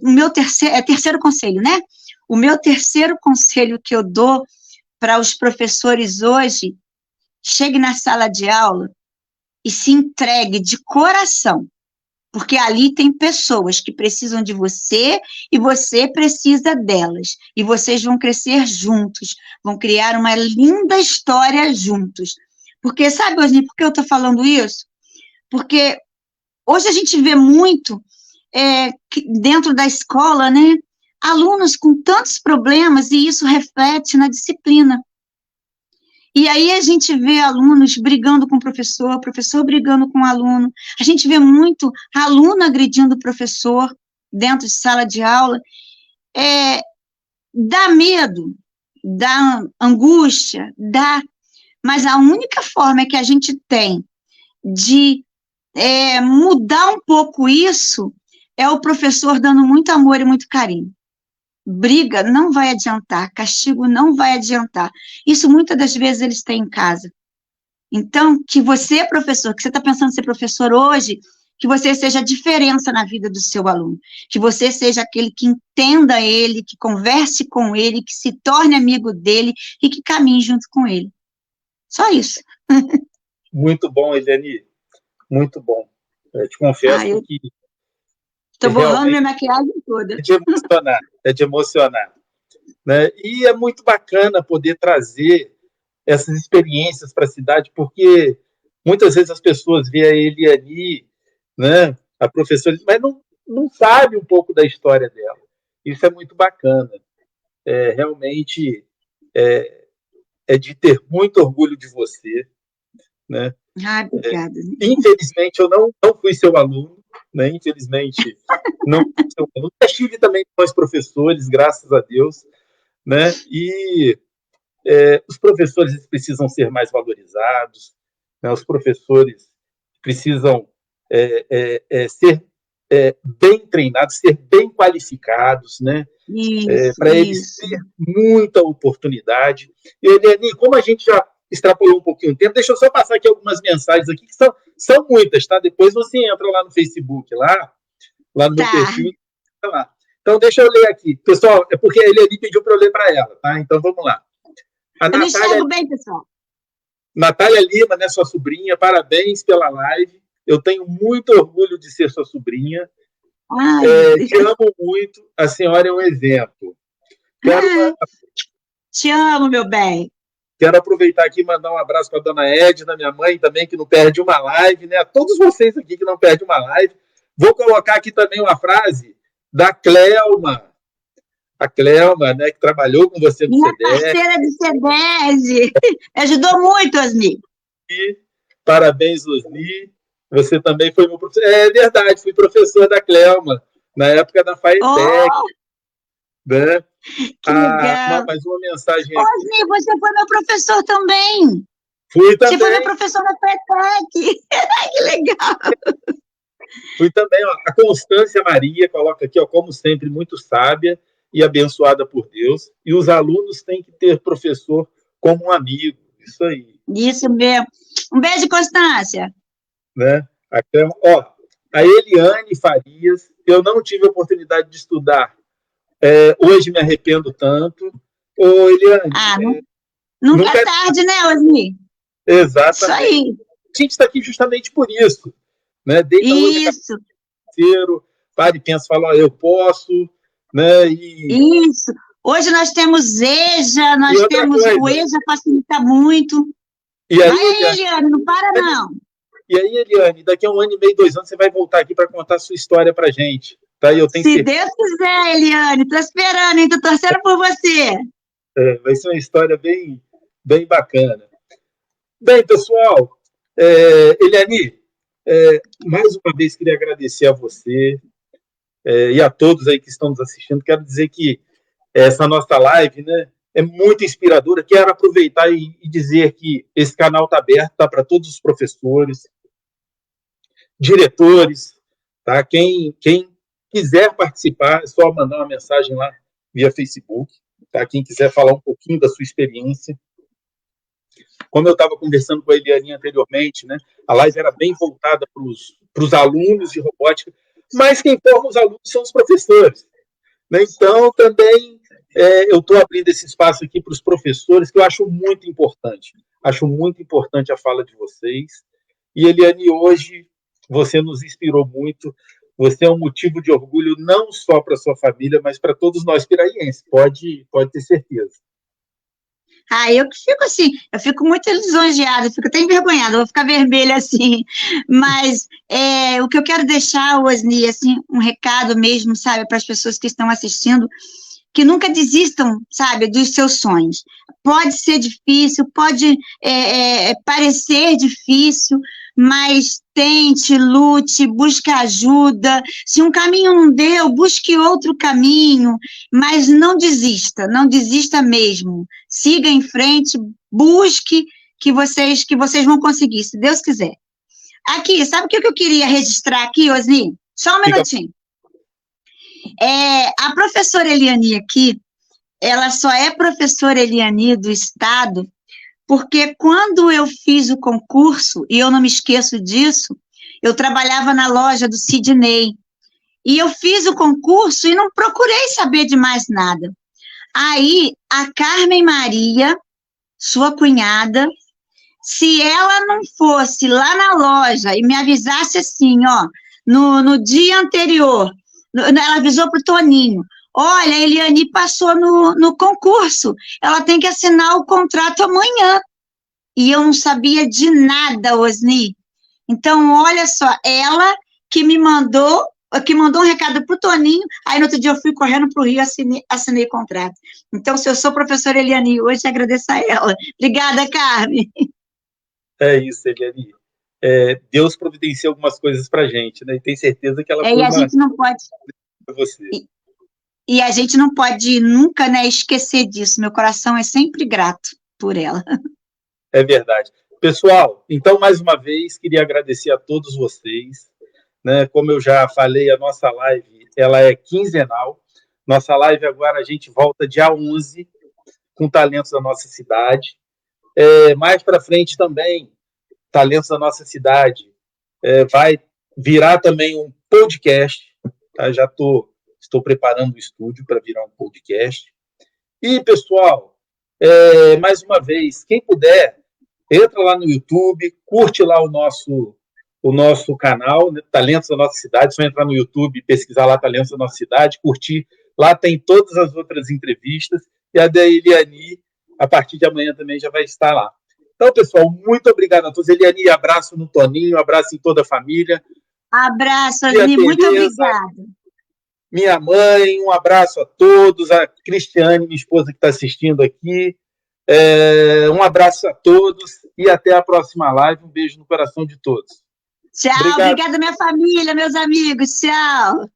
meu terceiro conselho, né? O meu terceiro conselho que eu dou para os professores hoje: chegue na sala de aula e se entregue de coração, porque ali tem pessoas que precisam de você e você precisa delas, e vocês vão crescer juntos, vão criar uma linda história juntos. Porque, sabe, Osni, por que eu estou falando isso? Porque hoje a gente vê muito dentro da escola, né, alunos com tantos problemas, e isso reflete na disciplina. E aí a gente vê alunos brigando com o professor brigando com o aluno, a gente vê muito aluno agredindo o professor dentro de sala de aula. Dá medo, dá angústia, mas a única forma que a gente tem de mudar um pouco isso é o professor dando muito amor e muito carinho. Briga não vai adiantar, castigo não vai adiantar. Isso muitas das vezes eles têm em casa. Então, que você, professor, que você está pensando em ser professor hoje, que você seja a diferença na vida do seu aluno, que você seja aquele que entenda ele, que converse com ele, que se torne amigo dele e que caminhe junto com ele. Só isso. Muito bom, Eliane, muito bom. Eu te confesso que... Estou borrando minha maquiagem toda. É de emocionar. Né? E é muito bacana poder trazer essas experiências para a cidade, porque muitas vezes as pessoas veem a Eliane, né, a professora, mas não sabe um pouco da história dela. Isso é muito bacana. Realmente é de ter muito orgulho de você. Né? Obrigada. Infelizmente, eu não fui seu aluno, né? Infelizmente, não fui seu aluno. Eu tive também bons professores, graças a Deus, né? E os professores eles precisam ser mais valorizados, né? Os professores precisam ser bem treinados, ser bem qualificados, né? Para eles ter muita oportunidade. E, Eliane, como a gente já extrapolou um pouquinho o tempo, deixa eu só passar aqui algumas mensagens aqui, que são muitas, tá? Depois você entra lá no Facebook, lá no meu perfil, tá lá. Então, deixa eu ler aqui. Pessoal, é porque a Eliane pediu para eu ler para ela, tá? Então, vamos lá. Eu não enxergo bem, pessoal. Natália Lima, né, sua sobrinha, parabéns pela live. Eu tenho muito orgulho de ser sua sobrinha. Te amo muito. A senhora é um exemplo. Te amo, meu bem. Quero aproveitar aqui e mandar um abraço para a dona Edna, minha mãe também, que não perde uma live, né? A todos vocês aqui que não perdem uma live. Vou colocar aqui também uma frase da Clelma. A Clelma, né, que trabalhou com você no CEDERJ. Minha parceira de CEDERJ. Ajudou muito, Osni. Parabéns, Osni. Você também foi meu professor. É verdade, fui professor da Clelma, na época da FAETEC. Né? Que legal. Mais uma mensagem aqui. Osni, você foi meu professor também. Fui também. Você foi meu professor na FAETEC. Que legal. Fui também. Ó, a Constância Maria coloca aqui, ó, como sempre, muito sábia e abençoada por Deus. E os alunos têm que ter professor como um amigo. Isso aí. Isso mesmo. Um beijo, Constância. Né? A Eliane Farias, eu não tive a oportunidade de estudar. Hoje me arrependo tanto. Ô, Eliane. Nunca é tarde, né, Osni? Exatamente. Isso aí. A gente está aqui justamente por isso. Né? Isso. Para e pensa, fala, eu posso. Né? Isso. Hoje nós temos EJA, nós temos o EJA facilita muito. E aí, vai, Eliane, não para não. E aí, Eliane, daqui a 1 ano e meio, 2 anos, você vai voltar aqui para contar a sua história para a gente. Tá? Eu tenho Se Deus quiser, Eliane, estou esperando, hein? Estou torcendo por você. Vai ser uma história bem, bem bacana. Bem, pessoal, Eliane, mais uma vez queria agradecer a você e a todos aí que estão nos assistindo. Quero dizer que essa nossa live, né, é muito inspiradora. Quero aproveitar e dizer que esse canal está aberto, tá, para todos os professores, diretores, tá? Quem quiser participar, é só mandar uma mensagem lá via Facebook, tá? Quem quiser falar um pouquinho da sua experiência. Como eu estava conversando com a Eliane anteriormente, né, a live era bem voltada para os alunos de robótica, mas quem forma os alunos são os professores. Né? Então, também eu estou abrindo esse espaço aqui para os professores, que eu acho muito importante. Acho muito importante a fala de vocês. E, Eliane, hoje você nos inspirou muito. Você é um motivo de orgulho não só para a sua família, mas para todos nós piraienses. Pode ter certeza. Eu que fico assim, eu fico muito lisonjeada, eu fico até envergonhada, vou ficar vermelha assim, mas o que eu quero deixar, Osni, assim, um recado mesmo, sabe, para as pessoas que estão assistindo, que nunca desistam, sabe, dos seus sonhos. Pode ser difícil, pode parecer difícil, mas tente, lute, busque ajuda. Se um caminho não deu, busque outro caminho, mas não desista mesmo. Siga em frente, busque que vocês vão conseguir, se Deus quiser. Aqui, sabe o que eu queria registrar aqui, Osni? Só um minutinho. A professora Eliane aqui, ela só é professora Eliane do Estado, porque quando eu fiz o concurso, e eu não me esqueço disso, eu trabalhava na loja do Sidney, e eu fiz o concurso e não procurei saber de mais nada. Aí, a Carmen Maria, sua cunhada, se ela não fosse lá na loja e me avisasse assim, ó, no dia anterior, ela avisou para o Toninho, olha, a Eliane passou no concurso, ela tem que assinar o contrato amanhã. E eu não sabia de nada, Osni. Então, olha só, ela que me mandou um recado para o Toninho, aí no outro dia eu fui correndo para o Rio e assinei o contrato. Então, se eu sou professora Eliane hoje, agradeço a ela. Obrigada, Carmen. É isso, Eliane. Deus providencia algumas coisas para a gente, né? E tem certeza que ela foi e a gente não pode... você. E a gente não pode nunca, né, esquecer disso. Meu coração é sempre grato por ela. É verdade. Pessoal, então, mais uma vez, queria agradecer a todos vocês. Né? Como eu já falei, a nossa live ela é quinzenal. Nossa live agora a gente volta dia 11, com talentos da nossa cidade. Mais para frente também, talentos da nossa cidade vai virar também um podcast. Tá? Já estou preparando o estúdio para virar um podcast. E, pessoal, mais uma vez, quem puder, entra lá no YouTube, curte lá o nosso canal, né, Talentos da Nossa Cidade. Só entrar no YouTube, pesquisar lá Talentos da Nossa Cidade, curtir. Lá tem todas as outras entrevistas. E a da Eliane, a partir de amanhã também já vai estar lá. Então, pessoal, muito obrigado a todos. Eliane, abraço no Toninho, abraço em toda a família. Abraço, Osni, muito obrigada. Minha mãe, um abraço a todos. A Cristiane, minha esposa que está assistindo aqui. Um abraço a todos e até a próxima live. Um beijo no coração de todos. Tchau, obrigada minha família, meus amigos, tchau.